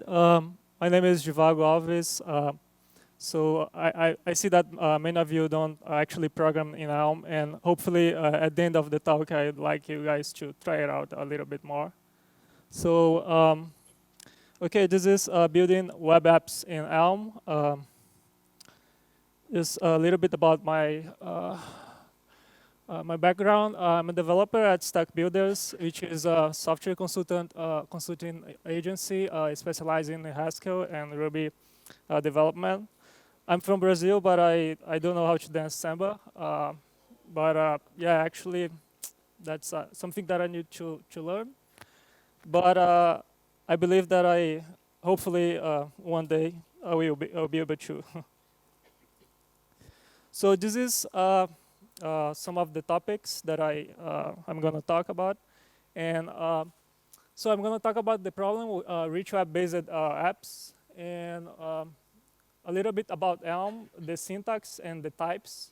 right. My name is Jivago Alves. So I see that many of you don't actually program in Elm, and hopefully at the end of the talk, I'd like you guys to try it out a little bit more. So, okay, this is building web apps in Elm. Just a little bit about my background. I'm a developer at Stack Builders, which is a software consulting agency specializing in Haskell and Ruby development. I'm from Brazil, but I don't know how to dance samba. Yeah, actually, that's something that I need to learn. But I believe that hopefully one day I'll be able to. So this is some of the topics that I'm going to talk about. And so I'm going to talk about the problem with rich web-based apps, and a little bit about Elm, the syntax and the types.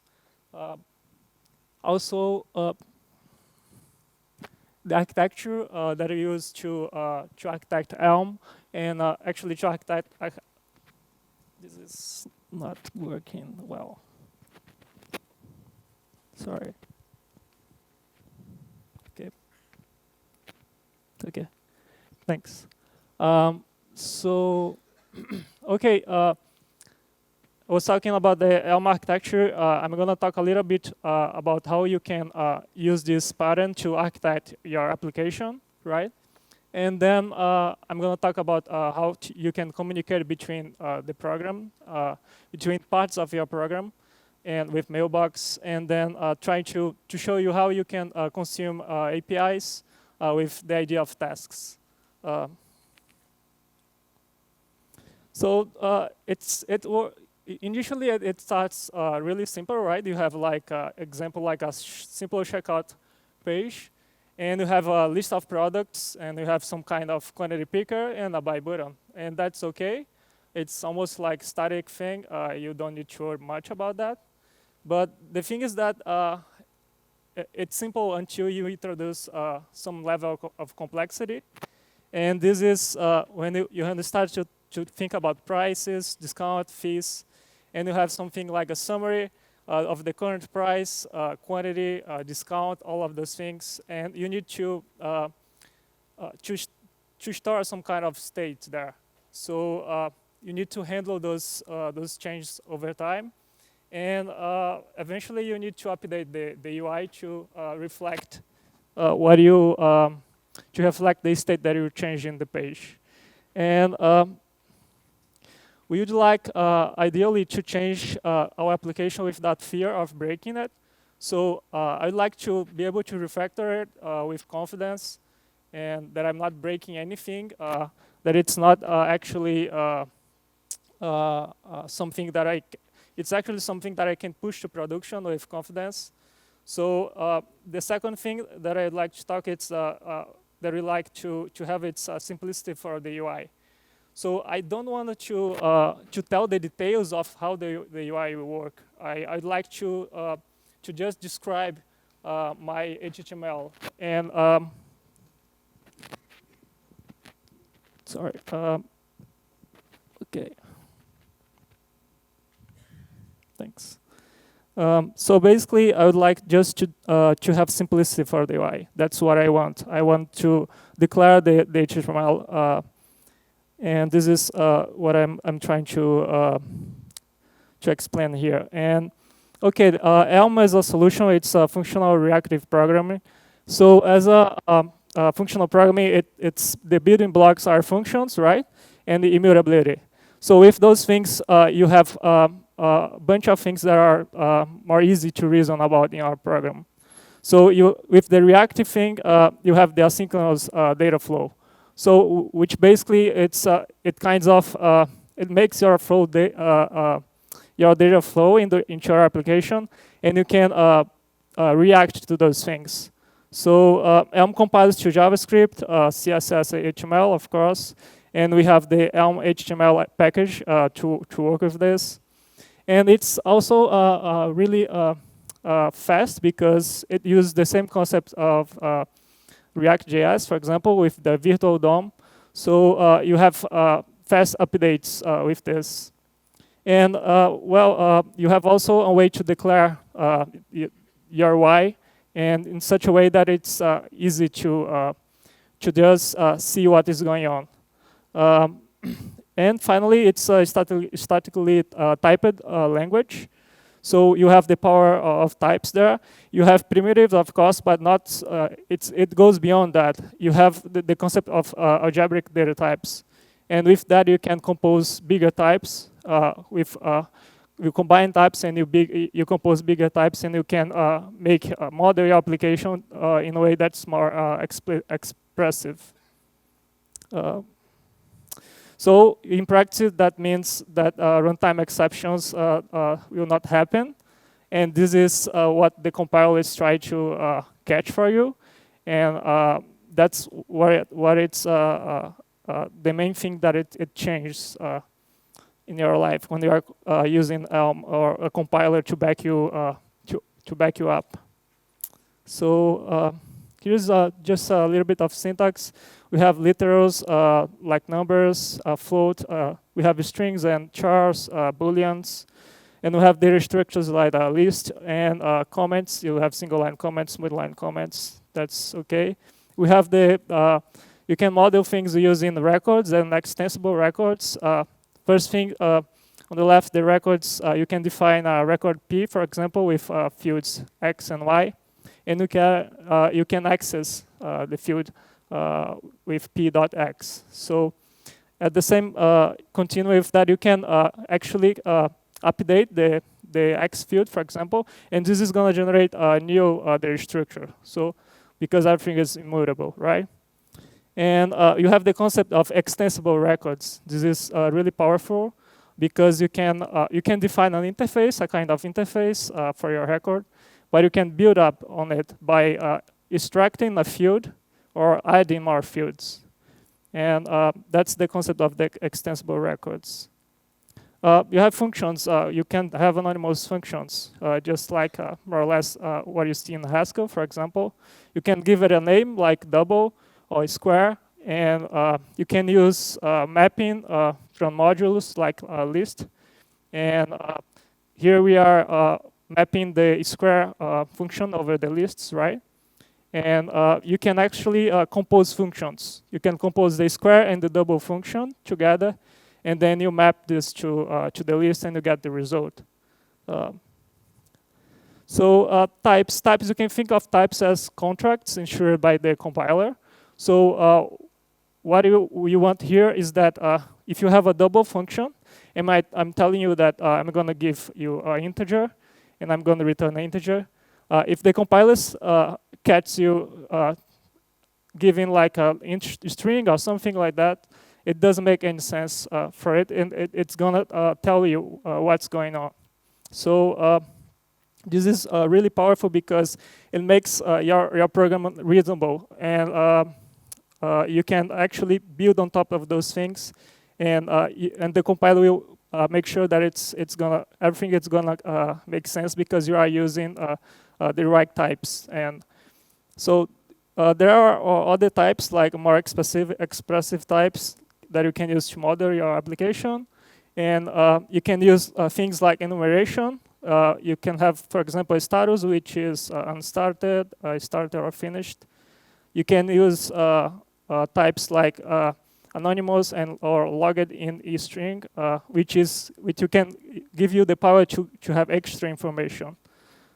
Also, the architecture that I use to architect Elm, and actually to architect. This is not working well. Sorry. Okay. Thanks. So, okay. I was talking about the Elm architecture. I'm going to talk a little bit about how you can use this pattern to architect your application, right? And then I'm going to talk about how you can communicate between the program, between parts of your program, and with Mailbox, and then trying to show you how you can consume APIs with the idea of tasks. Initially it starts really simple, right? You have like example like a simple checkout page, and you have a list of products, and you have some kind of quantity picker and a buy button, and that's okay. It's almost like static thing. You don't need to worry much about that. But the thing is that it's simple until you introduce some level of complexity. And this is when you start to think about prices, discount, fees, and you have something like a summary of the current price, quantity, discount, all of those things. And you need to store some kind of state there. So you need to handle those changes over time. And eventually, you need to update the UI to reflect to reflect the state that you change in the page. And we would like, ideally, to change our application without fear of breaking it. So I'd like to be able to refactor it with confidence, and that I'm not breaking anything, that it's not actually something that it's actually something that I can push to production with confidence. So the second thing that I'd like to talk is that we like to have its simplicity for the UI. So I don't want to tell the details of how the UI will work. I'd like to just describe my HTML. And sorry. Okay. Thanks. So basically, I would like just to have simplicity for the UI. That's what I want. I want to declare the HTML, and this is what I'm trying to explain here. And okay, Elm as a solution, it's a functional reactive programming. So as a functional programming, it's the building blocks are functions, right, and the immutability. So with those things, you have a bunch of things that are more easy to reason about in our program. So with the reactive thing, you have the asynchronous data flow. So which basically it makes your data flow into your application, and you can react to those things. So Elm compiles to JavaScript, CSS, HTML, of course, and we have the Elm HTML package to work with this. And it's also really fast because it uses the same concept of React.js, for example, with the virtual DOM. So you have fast updates with this. And you have also a way to declare your UI, and in such a way that it's easy to just see what is going on. And finally, it's a statically typed language. So you have the power of types there. You have primitives, of course, but not. It goes beyond that. You have the concept of algebraic data types, and with that you can compose bigger types. You combine types and you compose bigger types, and you can model your application in a way that's more expressive. So in practice, that means that runtime exceptions will not happen. And this is what the compiler is trying to catch for you. And that's what it's the main thing that it changes in your life when you are using Elm or a compiler to back you up. So here's just a little bit of syntax. We have literals like numbers, float. We have strings and chars, booleans. And we have data structures like a list and comments. You have single line comments, middle line comments. That's okay. We have you can model things using records and extensible records. First thing on the left, the records, you can define a record P, for example, with fields X and Y. And you can access the field with p.x. So at the same continue with that, you can actually update the x field, for example, and this is going to generate a new data structure. So because everything is immutable, right? And you have the concept of extensible records. This is really powerful because you can define an interface, a kind of interface for your record, but you can build up on it by extracting a field or adding more fields. And that's the concept of the extensible records. You have functions. You can have anonymous functions, just like more or less what you see in Haskell, for example. You can give it a name like double or square, and you can use mapping from modules like list. And here we are mapping the square function over the lists, right? And you can actually compose functions. You can compose the square and the double function together, and then you map this to the list, and you get the result. So types, you can think of types as contracts ensured by the compiler. So what you want here is that if you have a double function, I'm telling you that I'm going to give you an integer, and I'm going to return an integer. If the compilers catch you giving like a string or something like that, it doesn't make any sense for it, and it's going to tell you what's going on. So this is really powerful because it makes your program reasonable, and you can actually build on top of those things, and the compiler will make sure that everything is gonna make sense because you are using the right types. And so there are other types like more expressive types that you can use to model your application, and you can use things like enumeration. You can have, for example, a status which is unstarted, started, or finished. You can use types like anonymous or logged in a string, which you can give you the power to have extra information.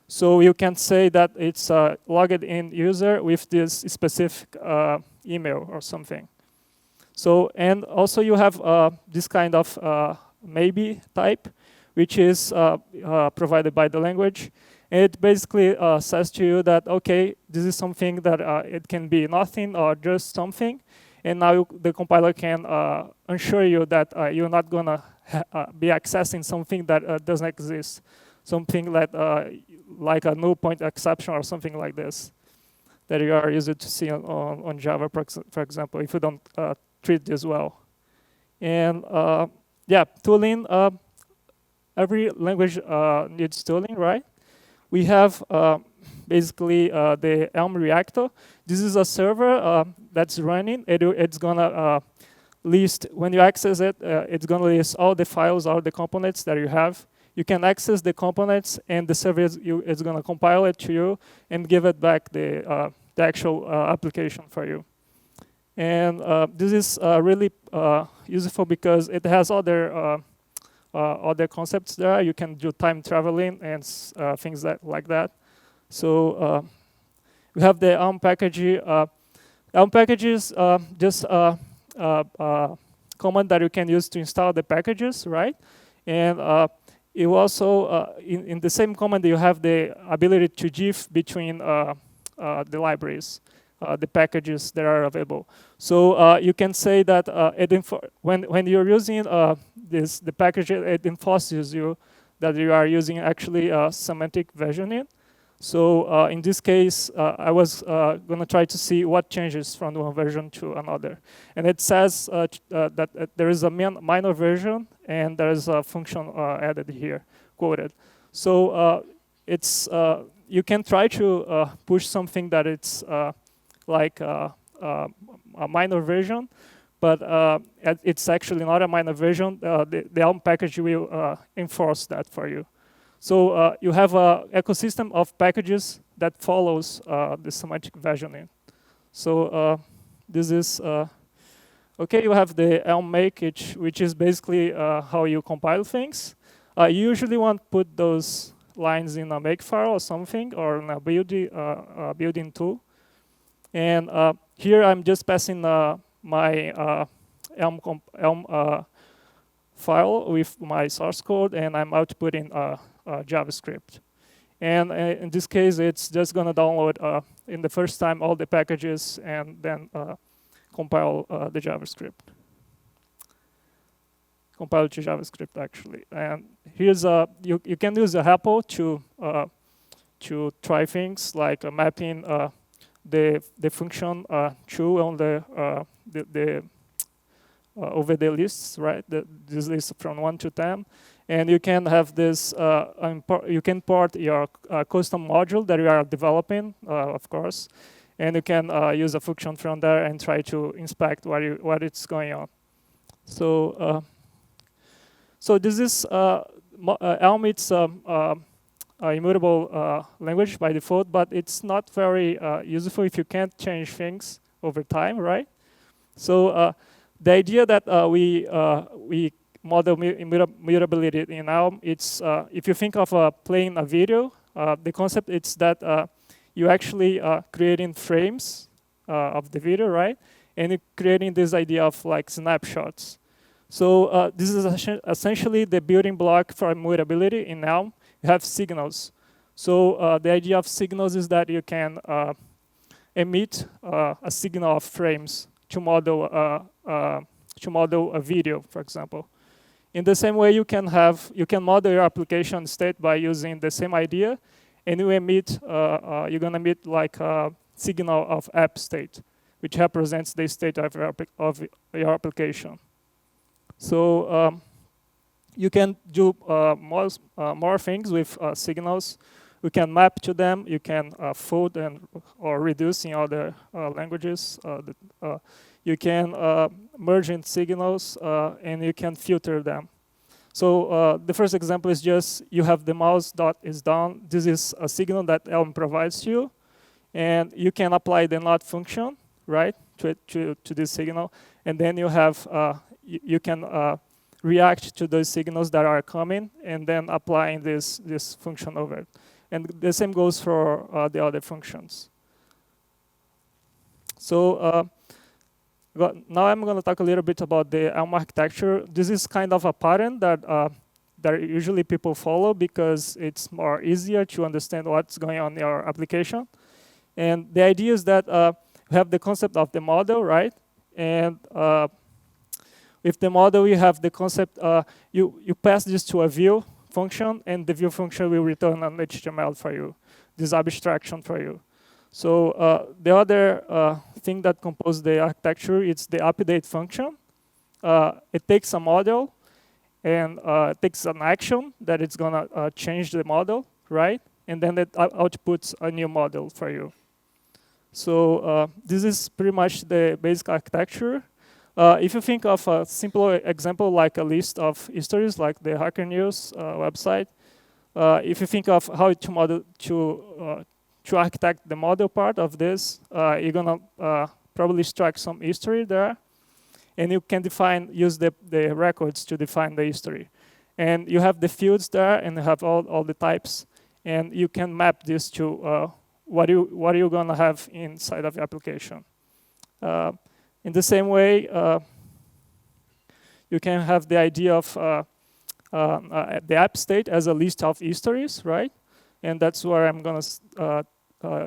So you can say that it's a logged in user with this specific email or something. So, and also you have this kind of maybe type, which is provided by the language. And it basically says to you that, okay, this is something that it can be nothing or just something. And now the compiler can ensure you that you're not going to be accessing something that doesn't exist. Something like a null point exception or something like this that you are used to see on Java, for example, if you don't treat this well. And yeah, tooling. Every language needs tooling, right? We have basically the Elm Reactor. This is a server that's running. It's gonna list, when you access it, it's going to list all the files, all the components that you have. You can access the components, and the server is going to compile it to you and give it back the actual application for you. And this is really useful because it has other concepts there. You can do time traveling and things like that. So we have the Elm package. Elm package is just a command that you can use to install the packages, right? And you also, in the same command, you have the ability to diff between the libraries, the packages that are available. So you can say that when you're using the package, it enforces you that you are using actually semantic versioning. So in this case, I was going to try to see what changes from one version to another. And it says that there is a minor version, and there is a function added here, quoted. So it's you can try to push something that it's like a minor version, but it's actually not a minor version. The Elm package will enforce that for you. So you have an ecosystem of packages that follows the semantic versioning. So this is, okay, you have the Elm make, which is basically how you compile things. You usually want to put those lines in a makefile or something, or in a building tool. And here I'm just passing my Elm file with my source code, and I'm outputting JavaScript. And in this case, it's just going to download in the first time all the packages and then compile the JavaScript. Compile to JavaScript, actually. And here's you can use a REPL to try things like mapping the function true on the over the lists, right? This list from 1 to 10. And you can have this, you can port your custom module that you are developing, of course. And you can use a function from there and try to inspect what it's going on. So, so this is, Elm, it's immutable language by default, but it's not very useful if you can't change things over time, right? So the idea that we model mutability in Elm, it's if you think of playing a video, the concept is that you actually creating frames of the video, right? And you're creating this idea of like snapshots. So this is essentially the building block for mutability in Elm. You have signals. So the idea of signals is that you can emit a signal of frames to model a video, for example. In the same way, you can model your application state by using the same idea, and you emit you're gonna emit like a signal of app state, which represents the state of your application. So you can do more things with signals. You can map to them. You can fold or reduce in other languages. You can merge in signals, and you can filter them. So the first example is just you have the mouse dot is down. This is a signal that Elm provides you, and you can apply the not function, right, to this signal, and then you have you can react to those signals that are coming, and then applying this function over it. And the same goes for the other functions. So now I'm going to talk a little bit about the Elm architecture. This is kind of a pattern that usually people follow because it's more easier to understand what's going on in your application. And the idea is that we have the concept of the model, right? And with the model, you have the concept, you pass this to a view function, and the view function will return an HTML for you, this abstraction for you. So the other thing that composes the architecture is the update function. It takes a model and takes an action that it's gonna change the model, right? And then it outputs a new model for you. So this is pretty much the basic architecture. If you think of a simple example like a list of histories, like the Hacker News website, if you think of how to model to architect the model part of this, you're gonna probably extract some history there, and you can use the records to define the history. And you have the fields there, and you have all the types, and you can map this to what you're gonna have inside of your application. In the same way, you can have the idea of the app state as a list of histories, right? And that's where I'm gonna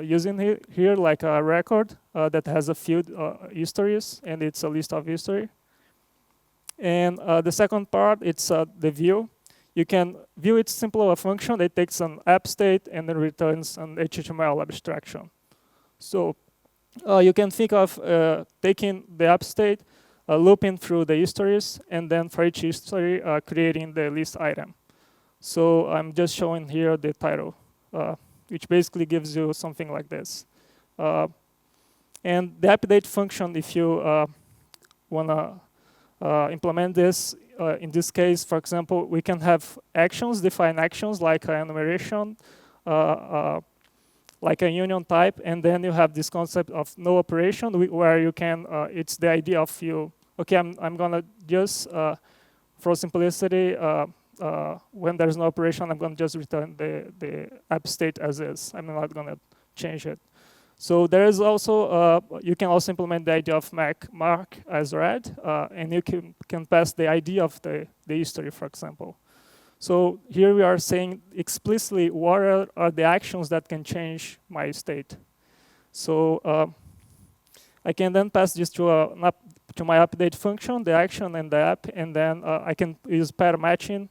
using here like a record that has a field histories, and it's a list of history. And the second part, it's the view. You can view it simple a function that takes an app state and then returns an HTML abstraction. So you can think of taking the app state, looping through the histories, and then for each history, creating the list item. So I'm just showing here the title, which basically gives you something like this. And the update function, if you wanna implement this, in this case, for example, we can have actions, define actions like an enumeration, like a union type, and then you have this concept of no operation where you can, it's the idea of you, okay, I'm gonna just, for simplicity, when there's no operation, I'm gonna just return the app state as is. I'm not gonna change it. So there is also, you can also implement the idea of mark as read, and you can pass the ID of the history, for example. So here we are saying explicitly what are the actions that can change my state. So I can then pass this to my update function, the action and the app, and then I can use pair matching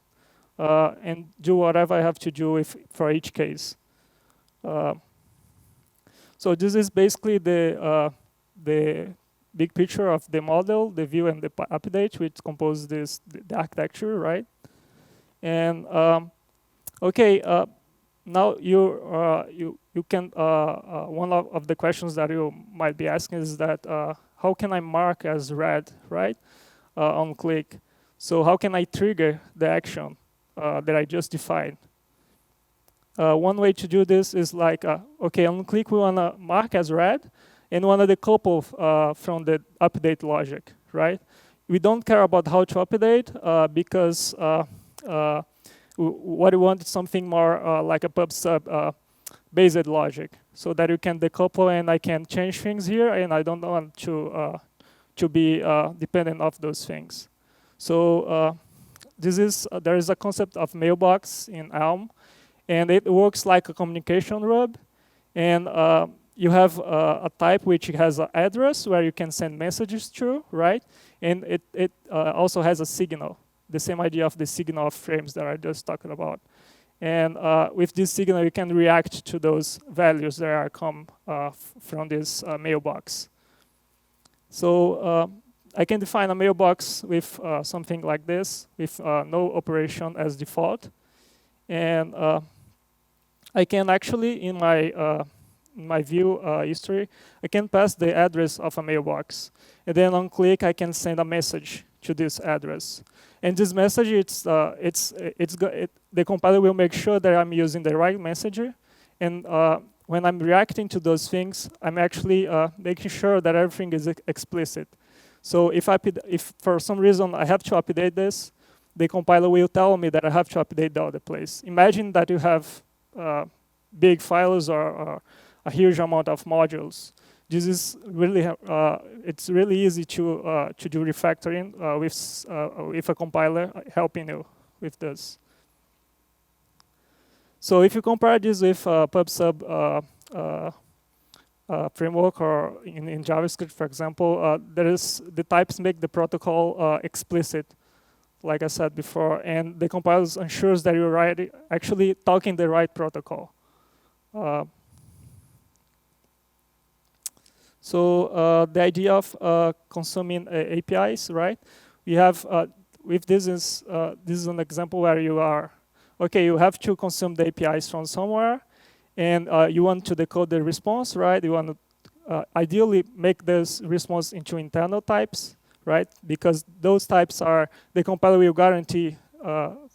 and do whatever I have to do for each case. So this is basically the big picture of the model, the view, and the update, which compose the architecture, right? And okay, now you can one of the questions that you might be asking is that how can I mark as read, right, on click? So how can I trigger the action that I just defined? One way to do this is like, okay, on click we wanna mark as read, and we wanna decouple from the update logic, right? We don't care about how to update because what we want is something more like a pub sub based logic, so that you can decouple and I can change things here, and I don't want to be dependent of those things. So there is a concept of Mailbox in Elm, and it works like a communication hub. And you have a type which has an address where you can send messages to, right? And it also has a signal, the same idea of the signal of frames that I just talked about. And with this signal, you can react to those values that are come from this mailbox. So I can define a mailbox with something like this, with no operation as default. And I can actually, in my view history, I can pass the address of a mailbox. And then on click, I can send a message to this address. And this message, the compiler will make sure that I'm using the right messenger. And when I'm reacting to those things, I'm actually making sure that everything is explicit. So if for some reason I have to update this, the compiler will tell me that I have to update the other place. Imagine that you have big files or a huge amount of modules. This is really, it's really easy to do refactoring with a compiler helping you with this. So if you compare this with PubSub framework or in JavaScript, for example, the types make the protocol explicit, like I said before, and the compiler ensures that you're actually talking the right protocol. So the idea of consuming APIs, right? We have with this is an example where you are okay. You have to consume the APIs from somewhere, and you want to decode the response, right? You want to ideally make this response into internal types, right? Because those types are, the compiler will guarantee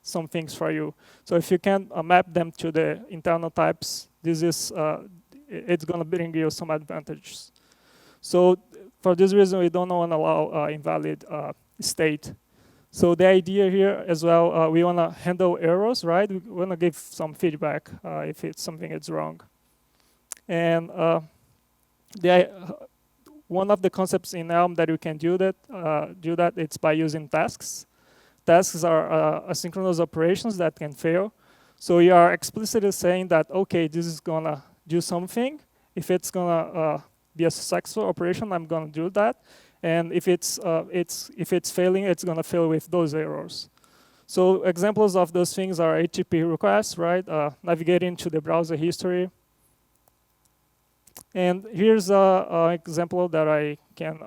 some things for you. So if you can map them to the internal types, this is it's going to bring you some advantages. So for this reason, we don't want to allow invalid state. So the idea here as well, we want to handle errors, right? We want to give some feedback if it's something that's wrong. And one of the concepts in Elm that you can do that, it's by using tasks. Tasks are asynchronous operations that can fail. So you are explicitly saying that, okay, this is gonna do something. If it's gonna be a successful operation, I'm gonna do that. And if it's failing, it's gonna fail with those errors. So examples of those things are HTTP requests, right? Navigating to the browser history. And here's an example that I can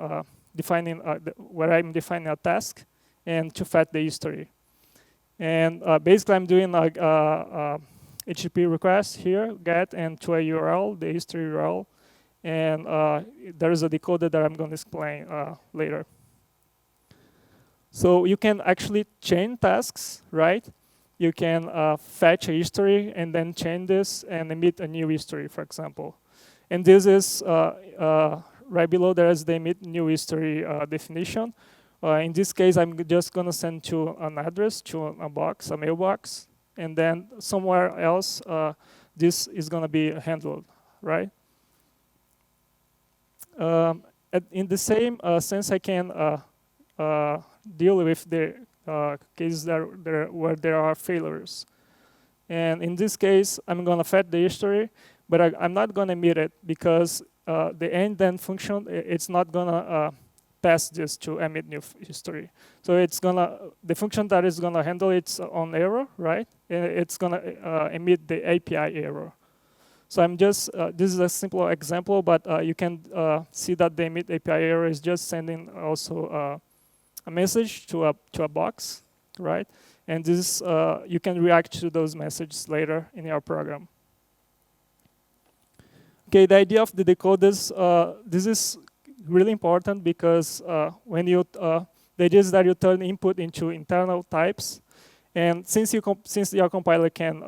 define in where I'm defining a task and to fetch the history. And basically, I'm doing like HTTP request here, get, and to a URL, the history URL. And there is a decoder that I'm going to explain later. So you can actually chain tasks, right? You can fetch a history and then chain this and emit a new history, for example. And this is right below there is the emit new history definition. In this case, I'm just going to send to an address, to a box, a mailbox. And then somewhere else, this is going to be handled, right? In the same sense, I can deal with the cases where there are failures. And in this case, I'm going to fetch the history, but I'm not going to emit it because the end-then function, it's not going to pass this to emit new history. So it's the function that is gonna handle its own error, right? It's gonna emit the API error. So I'm just, this is a simple example, but you can see that the emit API error is just sending also a message to a box, right? And this, you can react to those messages later in your program. Okay, the idea of the decoders, this is really important because when you, the idea is that you turn input into internal types, and since your compiler can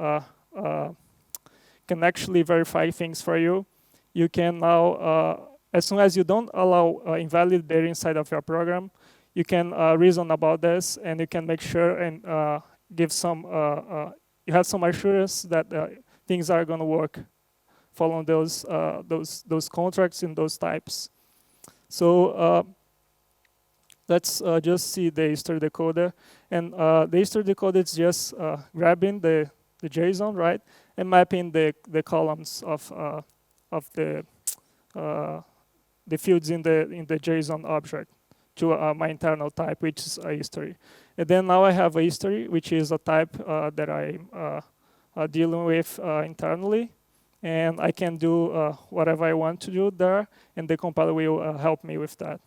actually verify things for you, you can now, as soon as you don't allow invalid data inside of your program, you can reason about this, and you can make sure and give some, you have some assurance that things are going to work following those contracts in those types. So let's just see the history decoder. And the history decoder is just grabbing the JSON, right, and mapping the columns of the fields in the JSON object to my internal type, which is a history. And then now I have a history, which is a type that I'm dealing with internally. And I can do whatever I want to do there, and the compiler will help me with that.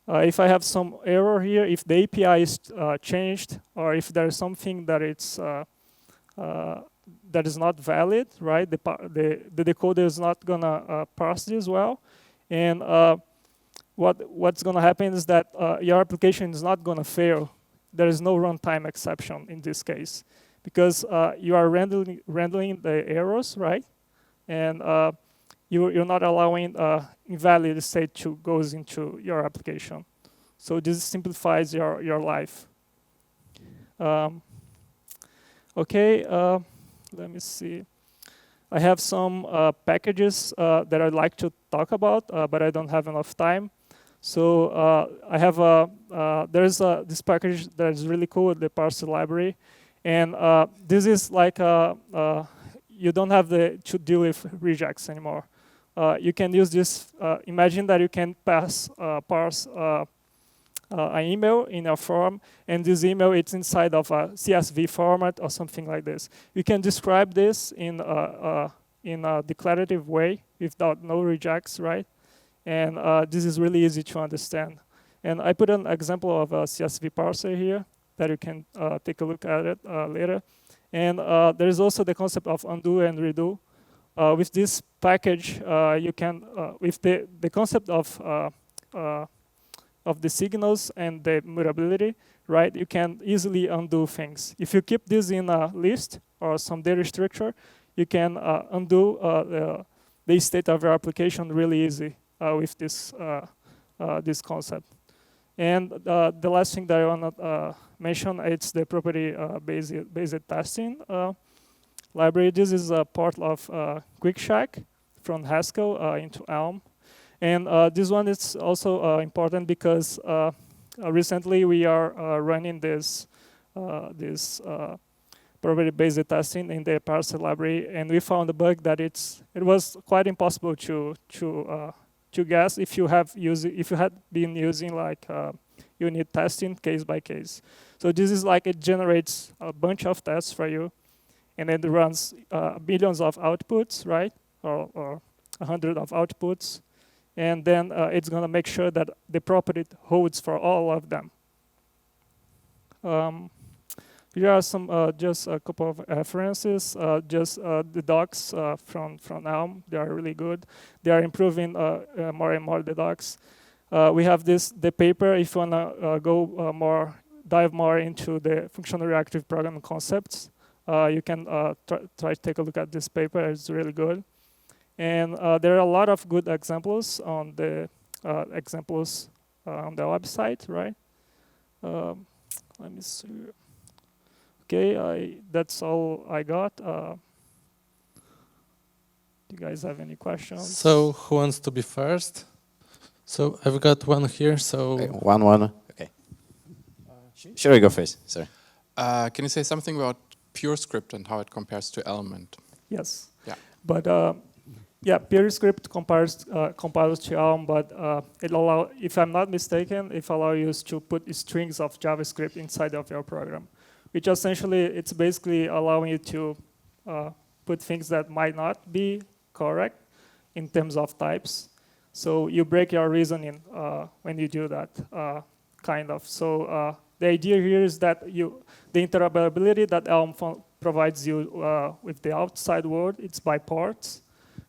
If I have some error here, if the API is changed, or if there is something that it's that is not valid, right? The decoder is not gonna parse this well, and what's gonna happen is that your application is not gonna fail. There is no runtime exception in this case, because you are handling the errors, right? And you're not allowing invalid state to goes into your application. So this simplifies your life. Okay, let me see. I have some packages that I'd like to talk about, but I don't have enough time. So I have there's this package that is really cool, the Parcel Library, and this is like you don't have to deal with rejects anymore. You can use this. Imagine that you can parse an email in a form, and this email it's inside of a CSV format or something like this. You can describe this in a declarative way without no rejects, right? And this is really easy to understand. And I put an example of a CSV parser here that you can take a look at it later. And there is also the concept of undo and redo. With this package, you can, with the concept of of the signals and the mutability, right? You can easily undo things. If you keep this in a list or some data structure, you can undo the state of your application really easy with this concept. And the last thing that I want to mention, it's the property-based testing library. This is a part of QuickShack from Haskell into Elm. And this one is also important because recently we are running this property-based testing in the Parcel Library, and we found a bug that it was quite impossible to guess if you had been using like unit testing case by case. So this is like it generates a bunch of tests for you, and then it runs billions of outputs, right, or 100 of outputs, and then it's gonna make sure that the property holds for all of them. Here are some just a couple of references. The docs from Elm. They are really good. They are improving more and more the docs. We have the paper. If you wanna dive more into the functional reactive programming concepts, you can try to take a look at this paper. It's really good. And there are a lot of good examples on the website, right? Let me see. Okay, that's all I got. Do you guys have any questions? So who wants to be first? So I've got one here. So okay, one. Okay. Should I go first? Sorry. Can you say something about PureScript and how it compares to Elm? Yes. Yeah. But yeah, PureScript compiles to Elm, but it allows, if I'm not mistaken, it allows you to put strings of JavaScript inside of your program, which essentially it's basically allowing you to put things that might not be correct in terms of types. So you break your reasoning when you do that, kind of. So the idea here is that the interoperability that Elm provides you with the outside world, it's by ports,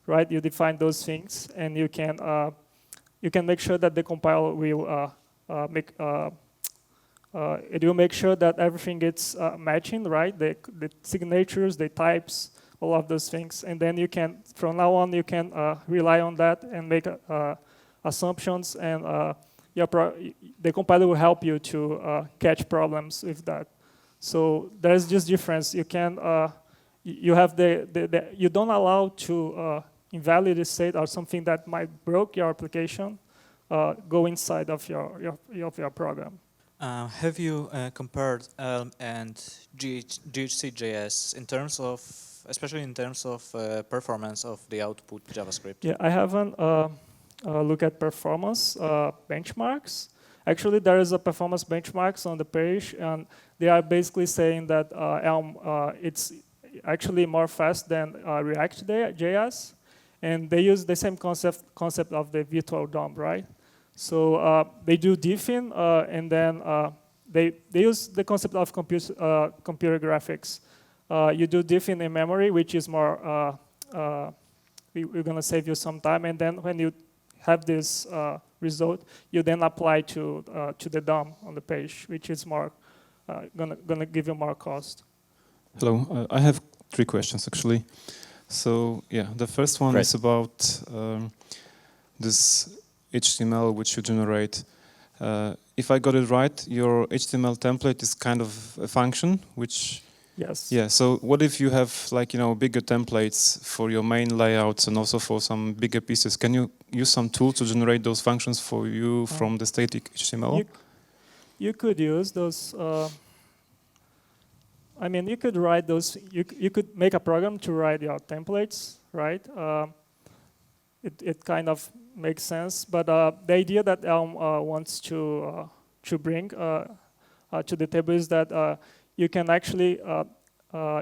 right? You define those things, and you can make sure that the compiler will it will make sure that everything gets matching, right? The signatures, the types, all of those things, and then you can, from now on, you can rely on that and make assumptions, and the compiler will help you to catch problems with that. So there's just difference. You can you have you don't allow to invalid state or something that might broke your application go inside of your program. Have you compared Elm and GHC.js in terms of, especially in terms of performance of the output JavaScript? Yeah, I haven't looked at performance benchmarks. Actually, there is a performance benchmarks on the page, and they are basically saying that Elm it's actually more fast than React.js, and they use the same concept of the virtual DOM, right? So they do diffing, and then they use the concept of computer graphics. You do diffing in memory, which is more, we're going to save you some time, and then when you have this result, you then apply to the DOM on the page, which is more gonna give you more cost. Hello, I have 3 questions actually. So yeah, the first one is about this HTML which you generate. If I got it right, your HTML template is kind of a function which... Yes. Yeah, so what if you have like, you know, bigger templates for your main layouts and also for some bigger pieces? Can you use some tool to generate those functions for you from the static HTML? You could use those. I mean, you could write those. You could make a program to write your templates, right? It kind of makes sense. But the idea that Elm wants to bring to the table is that you can actually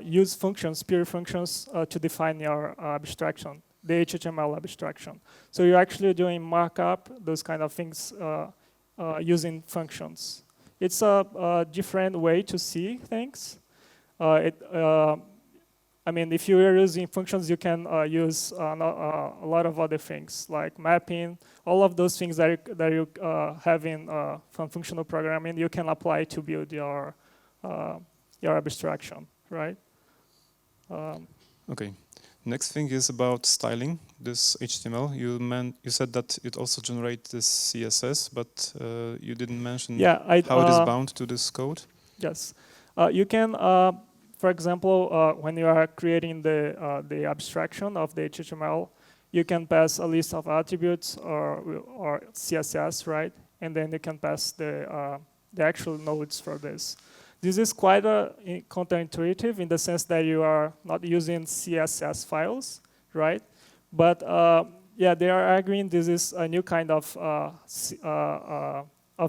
use functions, pure functions, to define your abstraction, the HTML abstraction. So you're actually doing markup, those kind of things, using functions. It's a different way to see things. I mean, if you are using functions, you can use a lot of other things like mapping. All of those things that you have in from functional programming, you can apply to build your abstraction, right? Okay. Next thing is about styling this HTML. You said that it also generates this CSS, but you didn't mention how it is bound to this code. Yes, you can. For example, when you are creating the abstraction of the HTML, you can pass a list of attributes or CSS, right? And then you can pass the actual nodes for this. This is quite counterintuitive in the sense that you are not using CSS files, right? But yeah, they are arguing this is a new kind of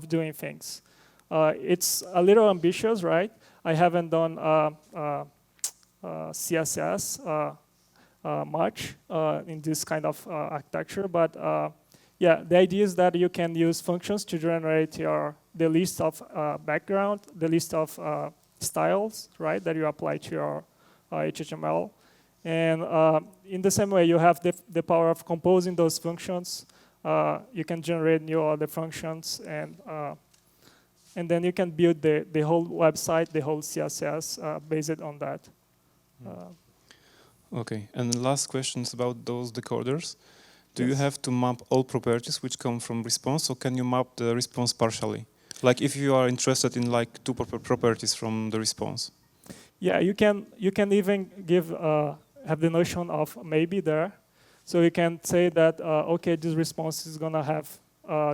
doing things. It's a little ambitious, right? I haven't done CSS much in this kind of architecture, but yeah, the idea is that you can use functions to generate the list of background, the list of styles, right, that you apply to your HTML. And in the same way, you have the power of composing those functions. You can generate new other functions, and then you can build the whole website, the whole CSS based on that. Okay, and the last question is about those decoders. Do you have to map all properties which come from response, or can you map the response partially? Like if you are interested in like two properties from the response. Yeah, you can even have the notion of maybe there. So you can say that, okay, this response is gonna have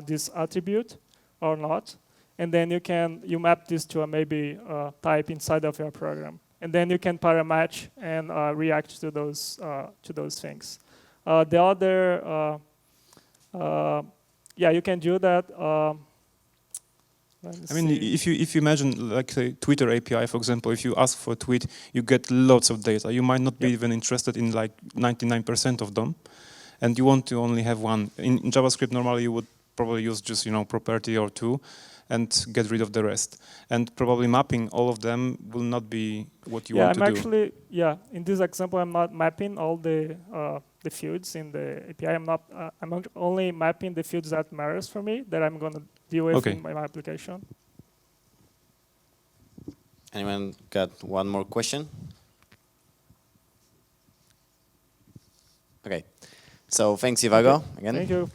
this attribute or not. And then you map this to a maybe type inside of your program. And then you can paramatch and react to those things. The other, yeah, you can do that. I mean, if you imagine like the Twitter API, for example, if you ask for a tweet, you get lots of data. You might not be even interested in like 99% of them, and you want to only have one. In JavaScript, normally you would probably use just property or two, and get rid of the rest. And probably mapping all of them will not be what you want to do. Yeah, in this example, I'm not mapping all the fields in the API. I'm only mapping the fields that matters for me, that I'm going to deal with in my application. Anyone got one more question? Okay. So thanks, Jivago, again. Thank you.